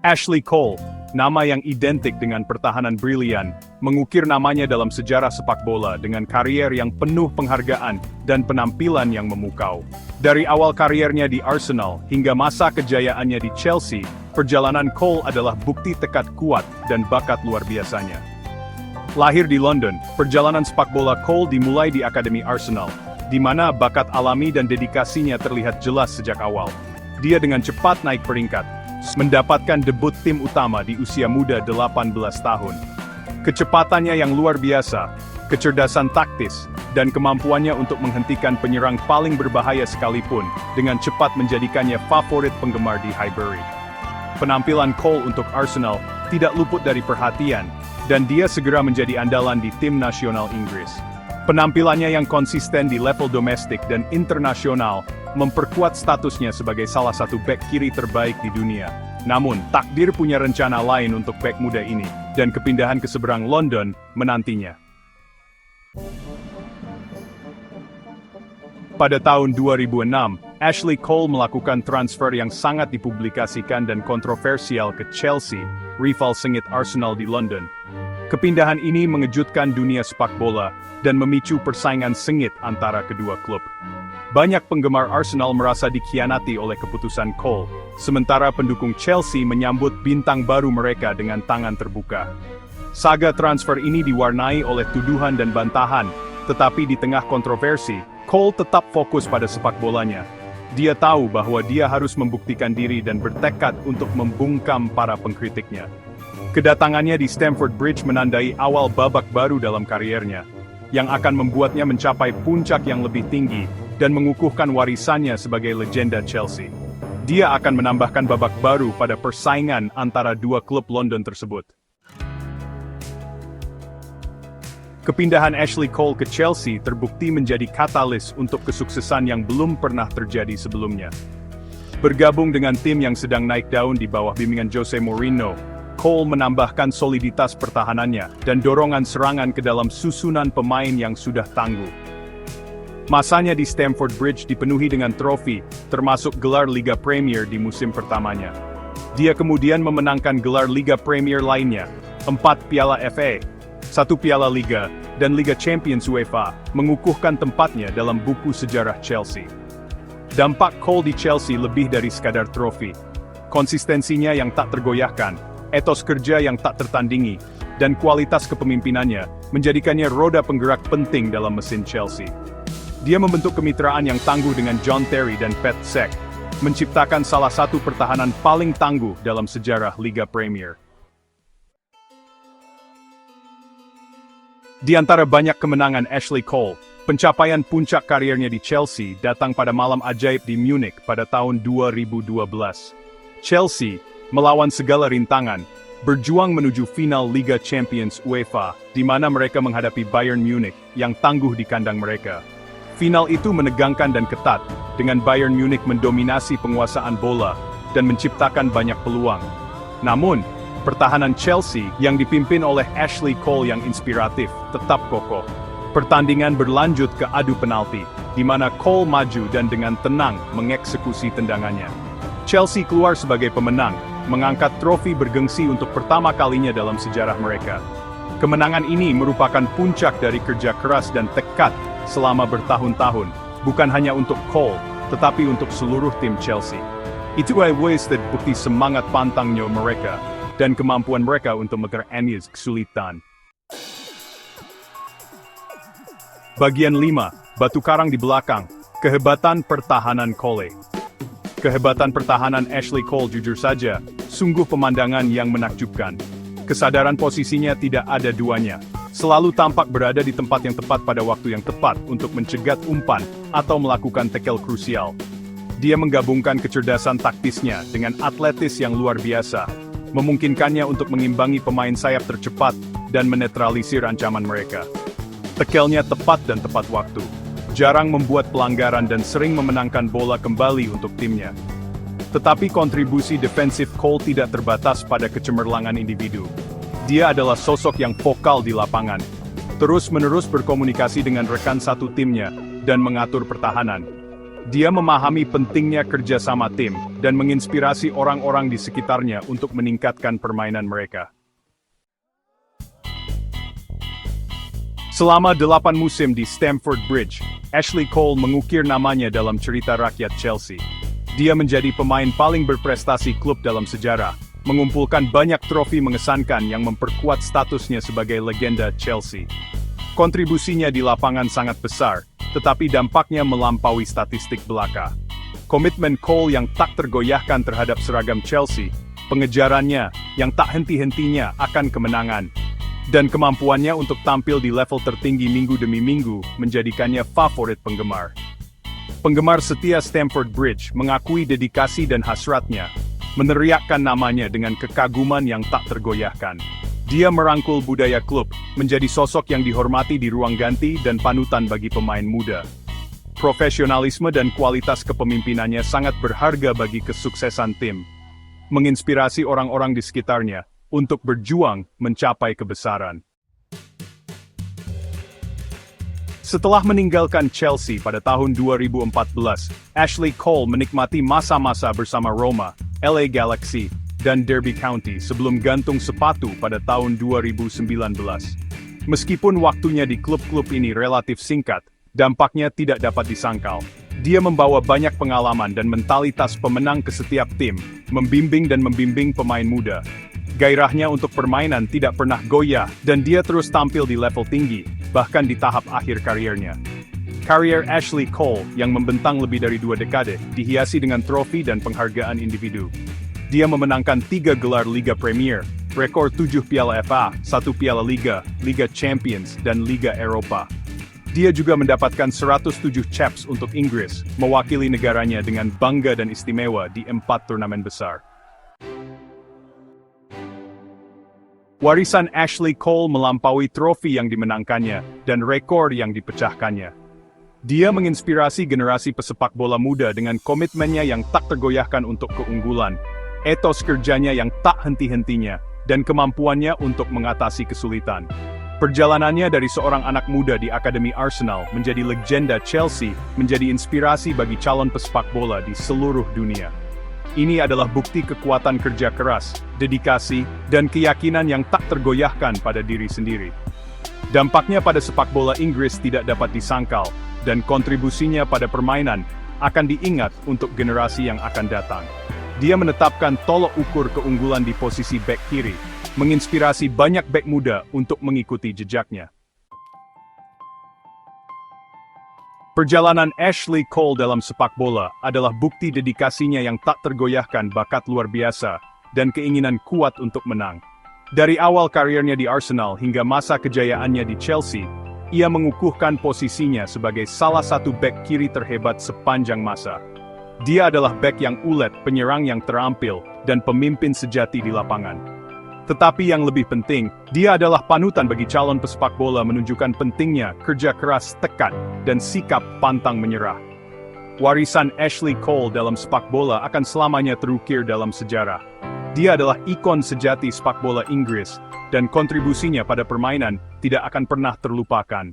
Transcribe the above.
Ashley Cole, nama yang identik dengan pertahanan brilian, mengukir namanya dalam sejarah sepak bola dengan karier yang penuh penghargaan dan penampilan yang memukau. Dari awal kariernya di Arsenal hingga masa kejayaannya di Chelsea, perjalanan Cole adalah bukti tekad kuat dan bakat luar biasanya. Lahir di London, perjalanan sepak bola Cole dimulai di Akademi Arsenal, di mana bakat alami dan dedikasinya terlihat jelas sejak awal. Dia dengan cepat naik peringkat, mendapatkan debut tim utama di usia muda 18 tahun. Kecepatannya yang luar biasa, kecerdasan taktis, dan kemampuannya untuk menghentikan penyerang paling berbahaya sekalipun, dengan cepat menjadikannya favorit penggemar di Highbury. Penampilan Cole untuk Arsenal tidak luput dari perhatian, dan dia segera menjadi andalan di tim nasional Inggris. Penampilannya yang konsisten di level domestik dan internasional memperkuat statusnya sebagai salah satu bek kiri terbaik di dunia. Namun, takdir punya rencana lain untuk bek muda ini, dan kepindahan ke seberang London menantinya. Pada tahun 2006, Ashley Cole melakukan transfer yang sangat dipublikasikan dan kontroversial ke Chelsea, rival sengit Arsenal di London. Kepindahan ini mengejutkan dunia sepak bola dan memicu persaingan sengit antara kedua klub. Banyak penggemar Arsenal merasa dikhianati oleh keputusan Cole, sementara pendukung Chelsea menyambut bintang baru mereka dengan tangan terbuka. Saga transfer ini diwarnai oleh tuduhan dan bantahan, tetapi di tengah kontroversi, Cole tetap fokus pada sepak bolanya. Dia tahu bahwa dia harus membuktikan diri dan bertekad untuk membungkam para pengkritiknya. Kedatangannya di Stamford Bridge menandai awal babak baru dalam kariernya, yang akan membuatnya mencapai puncak yang lebih tinggi dan mengukuhkan warisannya sebagai legenda Chelsea. Dia akan menambahkan babak baru pada persaingan antara dua klub London tersebut. Kepindahan Ashley Cole ke Chelsea terbukti menjadi katalis untuk kesuksesan yang belum pernah terjadi sebelumnya. Bergabung dengan tim yang sedang naik daun di bawah bimbingan Jose Mourinho, Cole menambahkan soliditas pertahanannya dan dorongan serangan ke dalam susunan pemain yang sudah tangguh. Masanya di Stamford Bridge dipenuhi dengan trofi, termasuk gelar Liga Premier di musim pertamanya. Dia kemudian memenangkan gelar Liga Premier lainnya, 4 piala FA, 1 piala Liga, dan Liga Champions UEFA, mengukuhkan tempatnya dalam buku sejarah Chelsea. Dampak Cole di Chelsea lebih dari sekadar trofi. Konsistensinya yang tak tergoyahkan, etos kerja yang tak tertandingi, dan kualitas kepemimpinannya menjadikannya roda penggerak penting dalam mesin Chelsea. Dia membentuk kemitraan yang tangguh dengan John Terry dan Pat Cech, menciptakan salah satu pertahanan paling tangguh dalam sejarah Liga Premier. Di antara banyak kemenangan Ashley Cole, pencapaian puncak kariernya di Chelsea datang pada malam ajaib di Munich pada tahun 2012. Chelsea, melawan segala rintangan, berjuang menuju final Liga Champions UEFA, di mana mereka menghadapi Bayern Munich yang tangguh di kandang mereka. Final itu menegangkan dan ketat, dengan Bayern Munich mendominasi penguasaan bola dan menciptakan banyak peluang. Namun, pertahanan Chelsea yang dipimpin oleh Ashley Cole yang inspiratif tetap kokoh. Pertandingan berlanjut ke adu penalti, di mana Cole maju dan dengan tenang mengeksekusi tendangannya. Chelsea keluar sebagai pemenang, mengangkat trofi bergengsi untuk pertama kalinya dalam sejarah mereka. Kemenangan ini merupakan puncak dari kerja keras dan tekad selama bertahun-tahun, bukan hanya untuk Cole, tetapi untuk seluruh tim Chelsea. Itu adalah bukti semangat pantangnya mereka, dan kemampuan mereka untuk mengatasi kesulitan. Bagian 5, batu karang di belakang, kehebatan pertahanan Cole. Kehebatan pertahanan Ashley Cole jujur saja, sungguh pemandangan yang menakjubkan. Kesadaran posisinya tidak ada duanya. Selalu tampak berada di tempat yang tepat pada waktu yang tepat untuk mencegat umpan atau melakukan tackle krusial. Dia menggabungkan kecerdasan taktisnya dengan atletis yang luar biasa, memungkinkannya untuk mengimbangi pemain sayap tercepat dan menetralisir ancaman mereka. Tackle-nya tepat dan tepat waktu. Jarang membuat pelanggaran dan sering memenangkan bola kembali untuk timnya. Tetapi kontribusi defensif Cole tidak terbatas pada kecemerlangan individu. Dia adalah sosok yang vokal di lapangan, terus-menerus berkomunikasi dengan rekan satu timnya, dan mengatur pertahanan. Dia memahami pentingnya kerjasama tim dan menginspirasi orang-orang di sekitarnya untuk meningkatkan permainan mereka. Selama 8 musim di Stamford Bridge, Ashley Cole mengukir namanya dalam cerita rakyat Chelsea. Dia menjadi pemain paling berprestasi klub dalam sejarah, mengumpulkan banyak trofi mengesankan yang memperkuat statusnya sebagai legenda Chelsea. Kontribusinya di lapangan sangat besar, tetapi dampaknya melampaui statistik belaka. Komitmen Cole yang tak tergoyahkan terhadap seragam Chelsea, pengejarannya yang tak henti-hentinya akan kemenangan, dan kemampuannya untuk tampil di level tertinggi minggu demi minggu menjadikannya favorit penggemar. Penggemar setia Stamford Bridge mengakui dedikasi dan hasratnya, meneriakkan namanya dengan kekaguman yang tak tergoyahkan. Dia merangkul budaya klub, menjadi sosok yang dihormati di ruang ganti dan panutan bagi pemain muda. Profesionalisme dan kualitas kepemimpinannya sangat berharga bagi kesuksesan tim, menginspirasi orang-orang di sekitarnya untuk berjuang mencapai kebesaran. Setelah meninggalkan Chelsea pada tahun 2014, Ashley Cole menikmati masa-masa bersama Roma, LA Galaxy, dan Derby County sebelum gantung sepatu pada tahun 2019. Meskipun waktunya di klub-klub ini relatif singkat, dampaknya tidak dapat disangkal. Dia membawa banyak pengalaman dan mentalitas pemenang ke setiap tim, membimbing pemain muda. Gairahnya untuk permainan tidak pernah goyah, dan dia terus tampil di level tinggi, bahkan di tahap akhir kariernya. Karier Ashley Cole, yang membentang lebih dari 2 dekade, dihiasi dengan trofi dan penghargaan individu. Dia memenangkan 3 gelar Liga Premier, rekor 7 Piala FA, 1 Piala Liga, Liga Champions, dan Liga Eropa. Dia juga mendapatkan 107 caps untuk Inggris, mewakili negaranya dengan bangga dan istimewa di 4 turnamen besar. Warisan Ashley Cole melampaui trofi yang dimenangkannya dan rekor yang dipecahkannya. Dia menginspirasi generasi pesepak bola muda dengan komitmennya yang tak tergoyahkan untuk keunggulan, etos kerjanya yang tak henti-hentinya, dan kemampuannya untuk mengatasi kesulitan. Perjalanannya dari seorang anak muda di Akademi Arsenal menjadi legenda Chelsea menjadi inspirasi bagi calon pesepak bola di seluruh dunia. Ini adalah bukti kekuatan kerja keras, dedikasi, dan keyakinan yang tak tergoyahkan pada diri sendiri. Dampaknya pada sepak bola Inggris tidak dapat disangkal, dan kontribusinya pada permainan akan diingat untuk generasi yang akan datang. Dia menetapkan tolok ukur keunggulan di posisi bek kiri, menginspirasi banyak bek muda untuk mengikuti jejaknya. Perjalanan Ashley Cole dalam sepak bola adalah bukti dedikasinya yang tak tergoyahkan, bakat luar biasa, dan keinginan kuat untuk menang. Dari awal kariernya di Arsenal hingga masa kejayaannya di Chelsea, ia mengukuhkan posisinya sebagai salah satu bek kiri terhebat sepanjang masa. Dia adalah bek yang ulet, penyerang yang terampil, dan pemimpin sejati di lapangan. Tetapi yang lebih penting, dia adalah panutan bagi calon pesepak bola, menunjukkan pentingnya kerja keras, tekad, dan sikap pantang menyerah. Warisan Ashley Cole dalam sepak bola akan selamanya terukir dalam sejarah. Dia adalah ikon sejati sepak bola Inggris, dan kontribusinya pada permainan tidak akan pernah terlupakan.